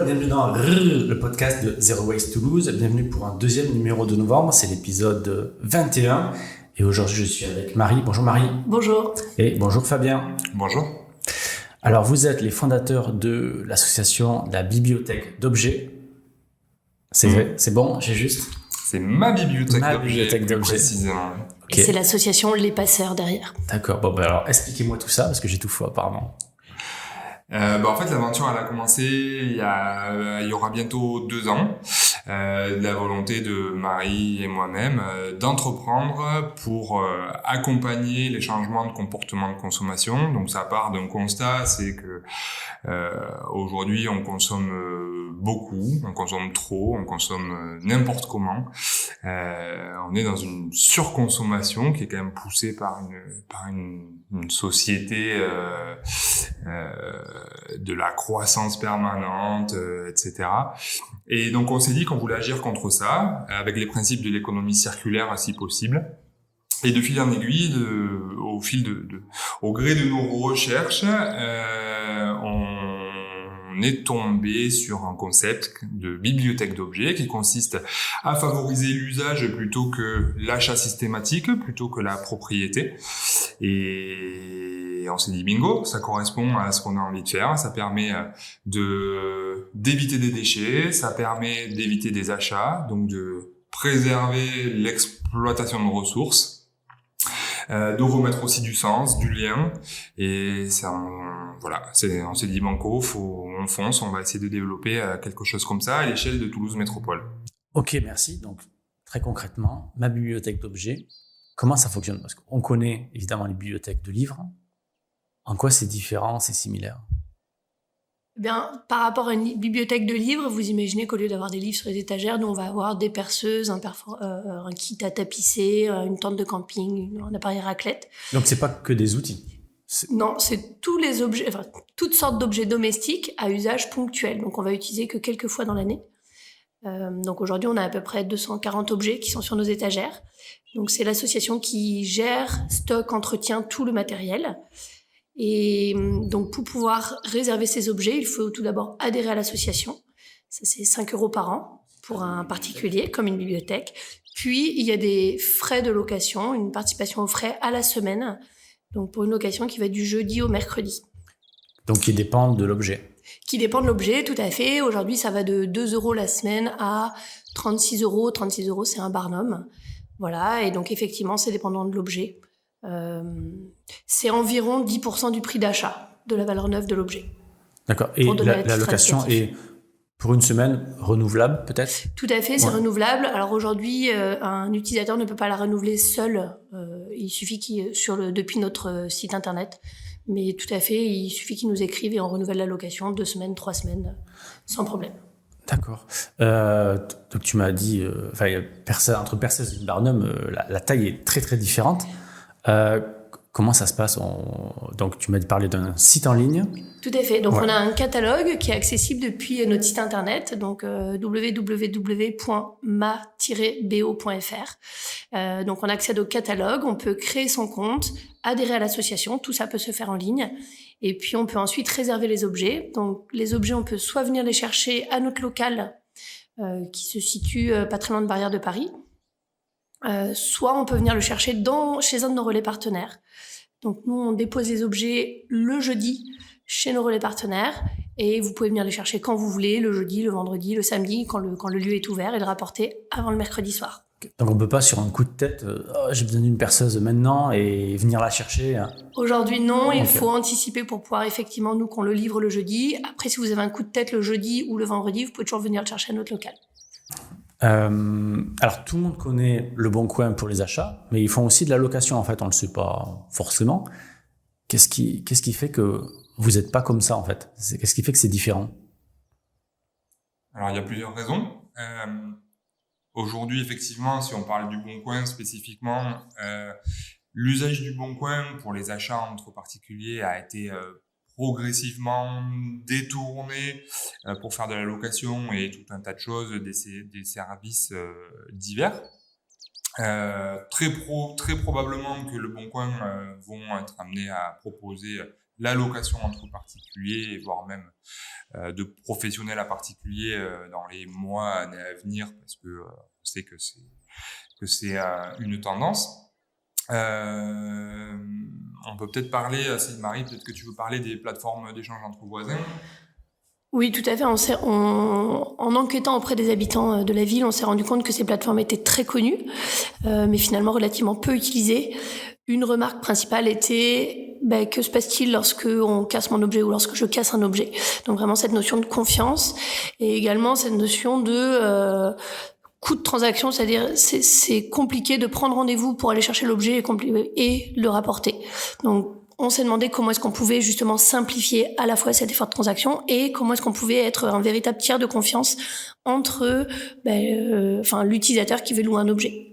bienvenue dans le podcast de Zero Waste Toulouse. Bienvenue pour un deuxième numéro de novembre, c'est l'épisode 21. Et aujourd'hui, je suis avec Marie. Bonjour Marie. Bonjour. Et bonjour Fabien. Bonjour. Alors, vous êtes les fondateurs de l'association de la bibliothèque d'objets. C'est bon, j'ai juste. C'est ma bibliothèque d'objets. Bibliothèque d'objets. Précisément. Okay. Et c'est l'association Les Passeurs derrière. D'accord. Bon, alors expliquez-moi tout ça parce que j'ai tout faux apparemment. En fait, l'aventure, elle a commencé il y aura bientôt 2 ans. La volonté de Marie et moi-même d'entreprendre pour accompagner les changements de comportement de consommation. Donc, ça part d'un constat, c'est que aujourd'hui, on consomme beaucoup, on consomme trop, on consomme n'importe comment. On est dans une surconsommation qui est quand même poussée par une société de la croissance permanente, etc. Et donc on s'est dit qu'on voulait agir contre ça avec les principes de l'économie circulaire si possible. Et de fil en aiguille, au gré de nos recherches, on est tombé sur un concept de bibliothèque d'objets qui consiste à favoriser l'usage plutôt que l'achat systématique, plutôt que la propriété. Et on s'est dit bingo, ça correspond à ce qu'on a envie de faire, ça permet d'éviter des déchets, ça permet d'éviter des achats, donc de préserver l'exploitation de ressources, de remettre aussi du sens, du lien, et on s'est dit banco, on fonce, on va essayer de développer quelque chose comme ça à l'échelle de Toulouse Métropole. Ok, merci. Donc très concrètement, ma bibliothèque d'objets, comment ça fonctionne? Parce qu'on connaît évidemment les bibliothèques de livres. En quoi c'est différent, c'est similaire? Bien, par rapport à une bibliothèque de livres, vous imaginez qu'au lieu d'avoir des livres sur les étagères, nous on va avoir des perceuses, un kit à tapisser, une tente de camping, un appareil raclette. Donc c'est pas que des outils. Non, c'est tous les objets, toutes sortes d'objets domestiques à usage ponctuel. Donc on va utiliser que quelques fois dans l'année. Donc aujourd'hui, on a à peu près 240 objets qui sont sur nos étagères. Donc c'est l'association qui gère, stocke, entretient tout le matériel. Et donc pour pouvoir réserver ces objets, il faut tout d'abord adhérer à l'association. Ça c'est 5 € par an pour un particulier, comme une bibliothèque. Puis il y a des frais de location, une participation aux frais à la semaine. Donc pour une location qui va du jeudi au mercredi. Donc qui dépendent de l'objet. Qui dépend de l'objet, tout à fait. Aujourd'hui, ça va de 2 € la semaine à 36 €. 36 €, c'est un barnum. Voilà, et donc effectivement, c'est dépendant de l'objet. C'est environ 10% du prix d'achat de la valeur neuve de l'objet. D'accord. Et la location est pour une semaine renouvelable, peut-être? Tout à fait, c'est renouvelable. Alors aujourd'hui, un utilisateur ne peut pas la renouveler seul. Il suffit depuis notre site internet. Mais tout à fait, il suffit qu'ils nous écrivent et on renouvelle la location 2 semaines, 3 semaines, sans problème. D'accord. Donc tu m'as dit, entre perceuse et barnum, la taille est très très différente. Comment ça se passe? Donc tu m'as parlé d'un site en ligne. Tout à fait. Donc on a un catalogue qui est accessible depuis notre site internet, donc www.ma-bo.fr. Donc on accède au catalogue, on peut créer son compte, adhérer à l'association, tout ça peut se faire en ligne. Et puis on peut ensuite réserver les objets. Donc les objets, on peut soit venir les chercher à notre local qui se situe pas très loin de Barrière de Paris, soit on peut venir le chercher chez un de nos relais partenaires. Donc nous, on dépose les objets le jeudi chez nos relais partenaires et vous pouvez venir les chercher quand vous voulez, le jeudi, le vendredi, le samedi, quand le lieu est ouvert, et le rapporter avant le mercredi soir. Donc on ne peut pas sur un coup de tête, j'ai besoin d'une perceuse maintenant et venir la chercher. Aujourd'hui non, il faut anticiper pour pouvoir effectivement, nous, qu'on le livre le jeudi. Après, si vous avez un coup de tête le jeudi ou le vendredi, vous pouvez toujours venir le chercher à notre local. Alors tout le monde connaît Le Bon Coin pour les achats, mais ils font aussi de la location en fait, on le sait pas forcément. Qu'est-ce qui fait que vous n'êtes pas comme ça en fait? Qu'est-ce qui fait que c'est différent? Alors il y a plusieurs raisons. Aujourd'hui effectivement, si on parle du Bon Coin spécifiquement, l'usage du Bon Coin pour les achats entre particuliers a été progressivement détourné pour faire de la location et tout un tas de choses, des services divers. Très probablement que Le Bon Coin vont être amenés à proposer la location entre particuliers, voire même de professionnels à particuliers dans les mois, années à venir, parce que on sait que c'est une tendance. On peut peut-être parler, Marie, peut-être que tu veux parler des plateformes d'échange entre voisins. Oui, tout à fait. En enquêtant auprès des habitants de la ville, on s'est rendu compte que ces plateformes étaient très connues, mais finalement relativement peu utilisées. Une remarque principale était que se passe-t-il lorsque on casse mon objet ou lorsque je casse un objet. Donc vraiment cette notion de confiance et également cette notion de coût de transaction, c'est-à-dire c'est compliqué de prendre rendez-vous pour aller chercher l'objet et le rapporter. Donc on s'est demandé comment est-ce qu'on pouvait justement simplifier à la fois cet effort de transaction et comment est-ce qu'on pouvait être un véritable tiers de confiance entre l'utilisateur qui veut louer un objet.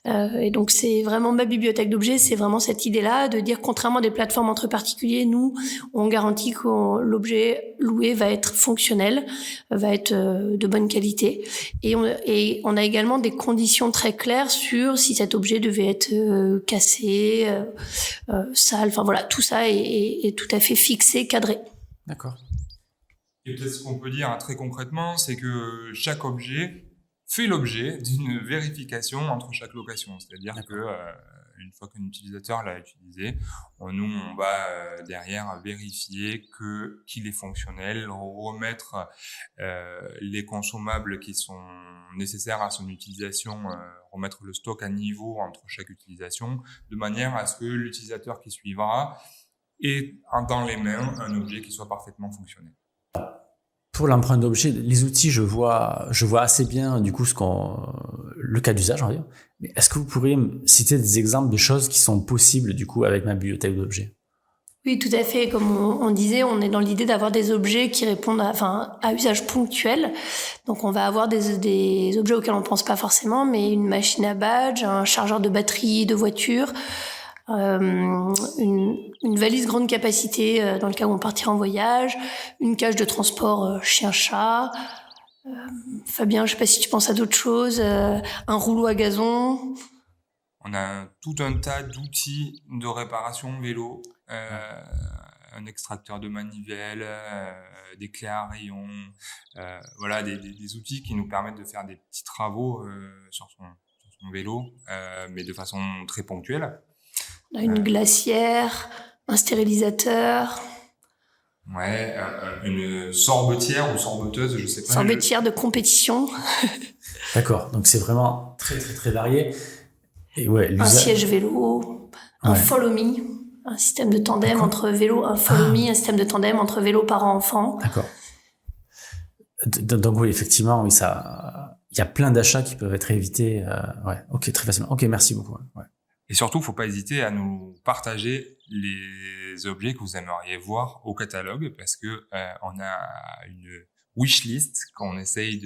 Et donc c'est vraiment ma bibliothèque d'objets, c'est vraiment cette idée-là de dire contrairement à des plateformes entre particuliers, nous on garantit que l'objet loué va être fonctionnel, va être de bonne qualité et on a également des conditions très claires sur si cet objet devait être cassé, sale, enfin voilà, tout ça est tout à fait fixé, cadré. D'accord. Et peut-être ce qu'on peut dire très concrètement, c'est que chaque objet fait l'objet d'une vérification entre chaque location. C'est-à-dire que une fois qu'un utilisateur l'a utilisé, nous on va derrière vérifier qu'il est fonctionnel, remettre les consommables qui sont nécessaires à son utilisation, remettre le stock à niveau entre chaque utilisation, de manière à ce que l'utilisateur qui suivra ait dans les mains un objet qui soit parfaitement fonctionnel. Pour l'empreinte d'objet, les outils, je vois assez bien du coup le cas d'usage, on va dire. Mais est-ce que vous pourriez me citer des exemples de choses qui sont possibles du coup avec ma bibliothèque d'objets? Oui, tout à fait. Comme on disait, on est dans l'idée d'avoir des objets qui répondent à usage ponctuel. Donc, on va avoir des objets auxquels on pense pas forcément, mais une machine à badge, un chargeur de batterie de voiture, une valise grande capacité dans le cas où on partira en voyage, une cage de transport chien-chat. Fabien, je sais pas si tu penses à d'autres choses, un rouleau à gazon. On a tout un tas d'outils de réparation vélo, un extracteur de manivelle, des clés à rayons, voilà, des outils qui nous permettent de faire des petits travaux sur son vélo, mais de façon très ponctuelle. On a une glacière, un stérilisateur. Ouais, une sorbetière ou sorbeteuse, je sais pas. Sorbetière de compétition. D'accord, donc c'est vraiment très très très varié. Et ouais, un siège vélo, un follow me, un système de tandem entre vélo, un follow me, un système de tandem entre vélo parents-enfants. D'accord. Donc oui, effectivement, oui, il y a plein d'achats qui peuvent être évités. Ouais, ok, très facilement. Ok, merci beaucoup. Ouais. Et surtout, faut pas hésiter à nous partager les objets que vous aimeriez voir au catalogue, parce que on a une wishlist qu'on essaye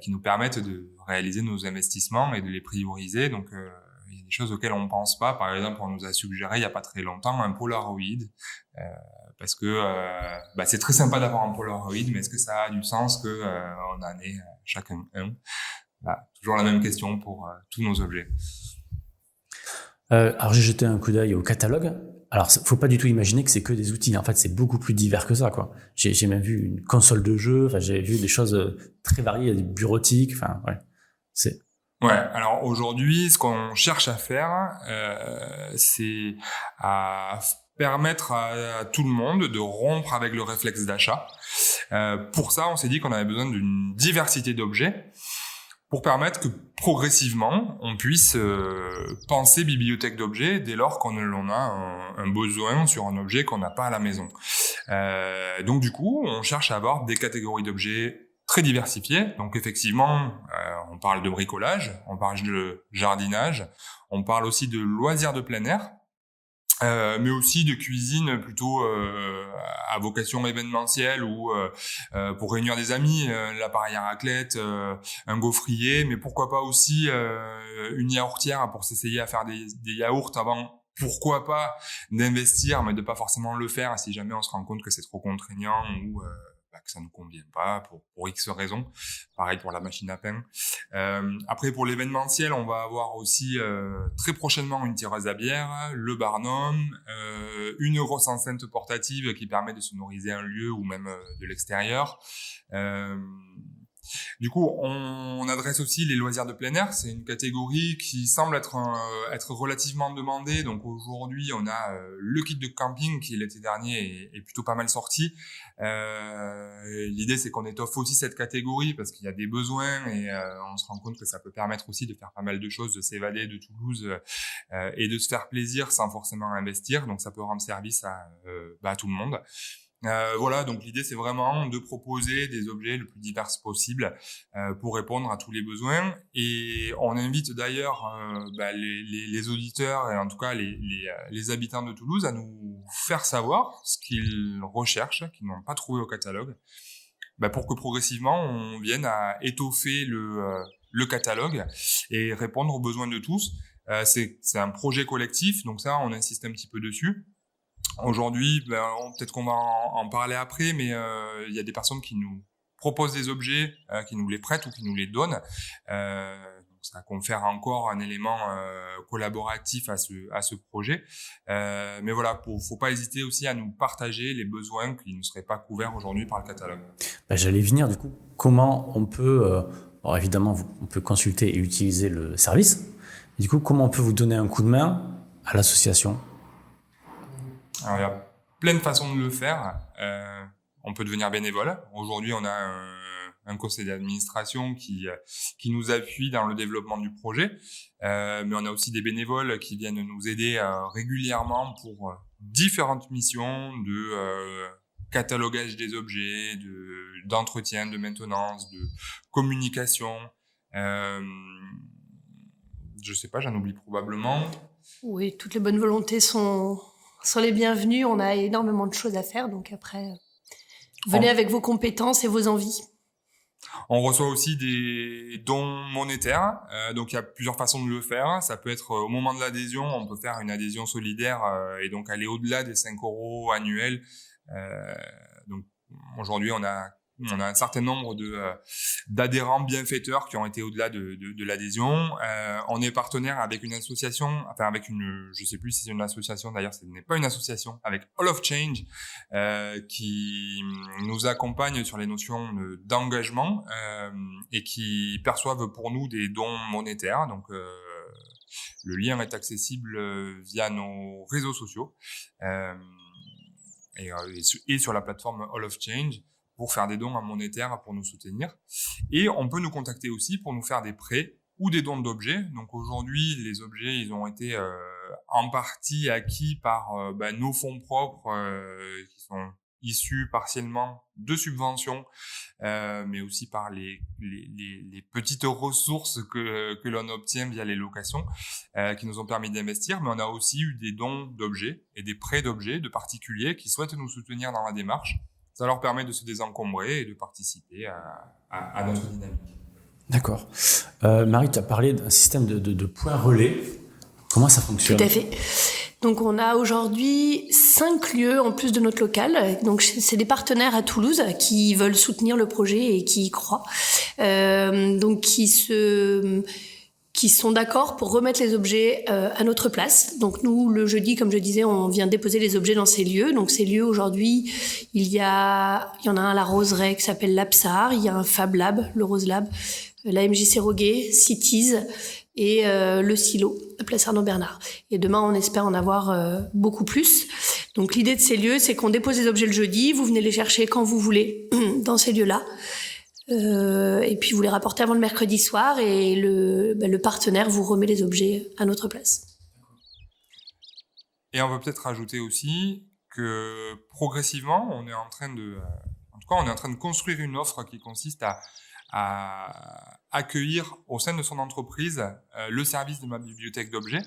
qui nous permettent de réaliser nos investissements et de les prioriser. Donc, il y a des choses auxquelles on pense pas. Par exemple, on nous a suggéré il y a pas très longtemps un Polaroid, parce que c'est très sympa d'avoir un Polaroid, mais est-ce que ça a du sens que on en ait chacun un? Toujours la même question pour tous nos objets. Alors j'ai jeté un coup d'œil au catalogue. Alors faut pas du tout imaginer que c'est que des outils. En fait, c'est beaucoup plus divers que ça, quoi. J'ai même vu une console de jeu. Enfin, j'ai vu des choses très variées, des bureautiques. Enfin, ouais. Ouais. Alors aujourd'hui, ce qu'on cherche à faire, c'est à permettre à tout le monde de rompre avec le réflexe d'achat. Pour ça, on s'est dit qu'on avait besoin d'une diversité d'objets, pour permettre que progressivement, on puisse penser bibliothèque d'objets dès lors qu'on a un besoin sur un objet qu'on n'a pas à la maison. Donc du coup, on cherche à avoir des catégories d'objets très diversifiées. Donc effectivement, on parle de bricolage, on parle de jardinage, on parle aussi de loisirs de plein air, mais aussi de cuisine plutôt à vocation événementielle ou pour réunir des amis, l'appareil à raclette, un gaufrier, mais pourquoi pas aussi une yaourtière pour s'essayer à faire des yaourts avant. Pourquoi pas d'investir, mais de pas forcément le faire si jamais on se rend compte que c'est trop contraignant ou que ça ne convient pas pour X raisons. Pareil pour la machine à pain. Après, pour l'événementiel, on va avoir aussi très prochainement une tireuse à bière, le Barnum, une grosse enceinte portative qui permet de sonoriser un lieu ou même de l'extérieur. Du coup, on adresse aussi les loisirs de plein air. C'est une catégorie qui semble être relativement demandée. Donc aujourd'hui, on a le kit de camping qui l'été dernier est plutôt pas mal sorti. L'idée, c'est qu'on étoffe aussi cette catégorie parce qu'il y a des besoins et on se rend compte que ça peut permettre aussi de faire pas mal de choses, de s'évader de Toulouse et de se faire plaisir sans forcément investir. Donc ça peut rendre service à tout le monde. Voilà, donc l'idée c'est vraiment de proposer des objets le plus divers possible pour répondre à tous les besoins. Et on invite d'ailleurs les auditeurs et en tout cas les habitants de Toulouse à nous faire savoir ce qu'ils recherchent, qu'ils n'ont pas trouvé au catalogue, pour que progressivement on vienne à étoffer le catalogue et répondre aux besoins de tous. C'est un projet collectif, donc ça on insiste un petit peu dessus. Aujourd'hui, peut-être qu'on va en parler après, mais il y a des personnes qui nous proposent des objets, qui nous les prêtent ou qui nous les donnent. Donc ça confère encore un élément collaboratif à ce projet. Mais voilà, faut pas hésiter aussi à nous partager les besoins qui ne seraient pas couverts aujourd'hui par le catalogue. J'allais venir du coup, comment on peut, alors évidemment, on peut consulter et utiliser le service. Du coup, comment on peut vous donner un coup de main à l'association ? Alors, il y a plein de façons de le faire. On peut devenir bénévole. Aujourd'hui, on a un conseil d'administration qui nous appuie dans le développement du projet. Mais on a aussi des bénévoles qui viennent nous aider régulièrement pour différentes missions de catalogage des objets, d'entretien, de maintenance, de communication. Je sais pas, j'en oublie probablement. Oui, toutes les bonnes volontés sont les bienvenus. On a énormément de choses à faire, donc après, venez avec vos compétences et vos envies. On reçoit aussi des dons monétaires, donc il y a plusieurs façons de le faire. Ça peut être au moment de l'adhésion, on peut faire une adhésion solidaire et donc aller au-delà des 5 € annuels. Donc aujourd'hui, on a un certain nombre d'adhérents bienfaiteurs qui ont été au-delà de l'adhésion. On est partenaire avec une association, je sais plus si c'est une association, d'ailleurs ce n'est pas une association, avec All of Change, qui nous accompagne sur les notions d'engagement et qui perçoivent pour nous des dons monétaires. Donc le lien est accessible via nos réseaux sociaux et sur la plateforme All of Change, pour faire des dons en monétaire pour nous soutenir. Et on peut nous contacter aussi pour nous faire des prêts ou des dons d'objets. Donc aujourd'hui, les objets, ils ont été en partie acquis par nos fonds propres qui sont issus partiellement de subventions, mais aussi par les petites ressources que l'on obtient via les locations, qui nous ont permis d'investir. Mais on a aussi eu des dons d'objets et des prêts d'objets de particuliers qui souhaitent nous soutenir dans la démarche. Ça leur permet de se désencombrer et de participer à notre dynamique. D'accord. Marie, tu as parlé d'un système de points relais. Comment ça fonctionne ? Tout à fait. Donc, on a aujourd'hui 5 lieux en plus de notre local. Donc, c'est des partenaires à Toulouse qui veulent soutenir le projet et qui y croient. Donc, qui sont d'accord pour remettre les objets à notre place. Donc nous, le jeudi, comme je disais, on vient déposer les objets dans ces lieux. Donc ces lieux, aujourd'hui, il y en a un à la Roseraie qui s'appelle l'Apsar, il y a un Fab Lab, le Rose Lab, la MJC Roguet, Cities et le Silo, à Place Arnaud-Bernard. Et demain, on espère en avoir beaucoup plus. Donc l'idée de ces lieux, c'est qu'on dépose les objets le jeudi, vous venez les chercher quand vous voulez dans ces lieux-là. Et puis vous les rapportez avant le mercredi soir et le partenaire vous remet les objets à notre place. Et on peut peut-être rajouter aussi que progressivement, on est en train de construire une offre qui consiste à accueillir au sein de son entreprise le service de ma bibliothèque d'objets.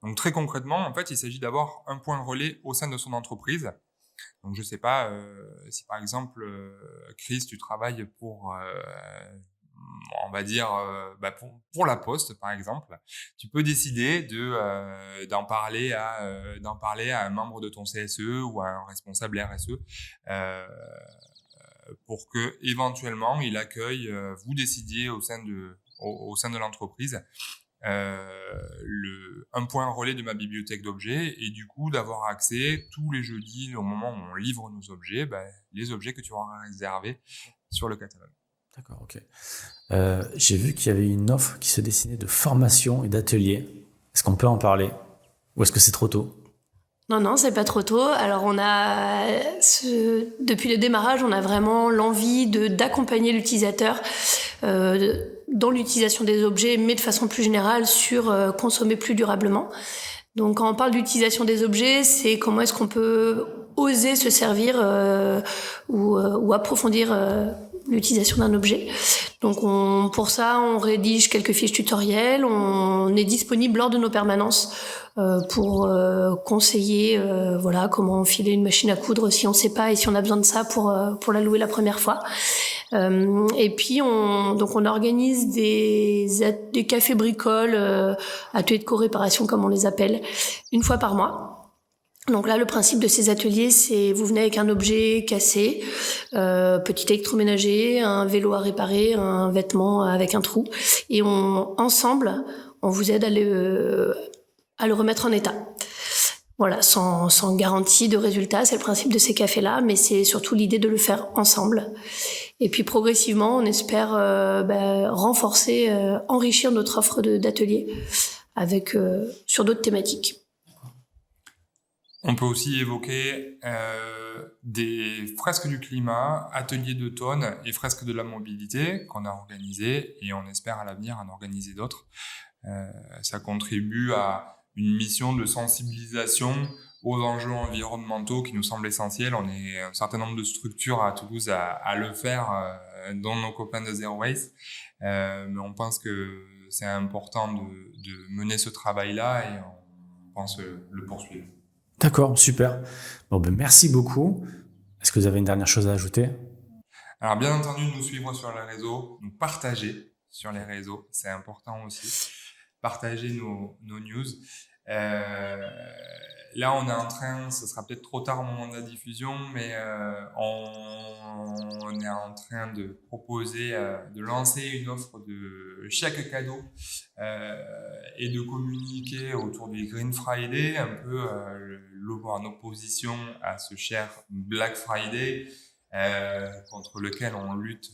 Donc très concrètement, en fait, il s'agit d'avoir un point relais au sein de son entreprise. Donc, je sais pas, si par exemple, Chris, tu travailles pour, on va dire, pour la Poste, par exemple, tu peux décider d'en parler à un membre de ton CSE ou à un responsable RSE, pour que éventuellement il accueille, vous décidiez au sein de l'entreprise un point relais de ma bibliothèque d'objets, et du coup d'avoir accès tous les jeudis au moment où on livre nos objets, les objets que tu auras réservés sur le catalogue. D'accord, ok. J'ai vu qu'il y avait une offre qui se dessinait de formation et d'atelier. Est-ce qu'on peut en parler ou est-ce que c'est trop tôt? Non, c'est pas trop tôt. Alors depuis le démarrage, on a vraiment l'envie d'accompagner l'utilisateur dans l'utilisation des objets, mais de façon plus générale sur consommer plus durablement. Donc quand on parle d'utilisation des objets, c'est comment est-ce qu'on peut oser se servir ou approfondir l'utilisation d'un objet. Donc pour ça, on rédige quelques fiches tutoriels, on est disponible lors de nos permanences pour conseiller comment enfiler une machine à coudre si on sait pas et si on a besoin de ça pour la louer la première fois. Et puis on organise des cafés bricoles, ateliers de co-réparation comme on les appelle, une fois par mois. Donc là, le principe de ces ateliers, c'est vous venez avec un objet cassé, petit électroménager, un vélo à réparer, un vêtement avec un trou, et ensemble, on vous aide à le remettre en état. Voilà, sans garantie de résultat, c'est le principe de ces cafés-là, mais c'est surtout l'idée de le faire ensemble. Et puis progressivement, on espère renforcer, enrichir notre offre d'ateliers avec sur d'autres thématiques. On peut aussi évoquer des fresques du climat, ateliers d'automne et fresques de la mobilité qu'on a organisées, et on espère à l'avenir en organiser d'autres. Ça contribue à une mission de sensibilisation aux enjeux environnementaux qui nous semblent essentiels. On est un certain nombre de structures à Toulouse à le faire, dont nos copains de Zero Waste. Mais on pense que c'est important de mener ce travail-là, et on pense le poursuivre. D'accord, super. Bon, merci beaucoup. Est-ce que vous avez une dernière chose à ajouter? Alors, bien entendu, nous suivre sur les réseaux, nous partager sur les réseaux, c'est important aussi. Partager nos news. Là, on est en train, ce sera peut-être trop tard au moment de la diffusion, mais on est en train de proposer, de lancer une offre de chèque cadeau et de communiquer autour du Green Friday, un peu en opposition à ce cher Black Friday contre lequel on lutte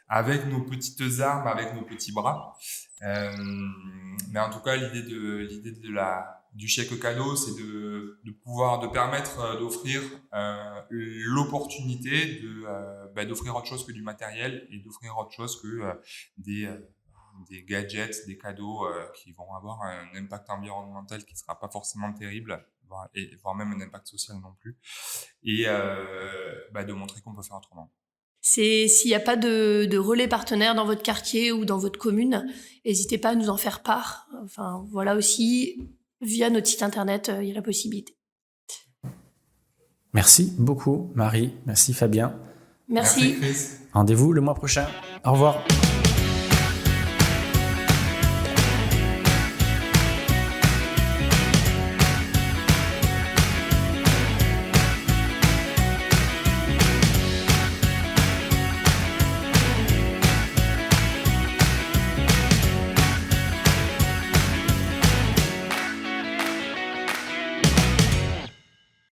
avec nos petites armes, avec nos petits bras. Mais en tout cas, l'idée du chèque cadeau, c'est de permettre d'offrir l'opportunité d'offrir autre chose que du matériel, et d'offrir autre chose que des gadgets, des cadeaux qui vont avoir un impact environnemental qui sera pas forcément terrible, voire même un impact social non plus, et de montrer qu'on peut faire autrement. S'il n'y a pas de relais partenaire dans votre quartier ou dans votre commune, n'hésitez pas à nous en faire part. Enfin, voilà aussi, via notre site internet, il y a la possibilité. Merci beaucoup, Marie. Merci, Fabien. Merci Chris. Rendez-vous le mois prochain. Au revoir.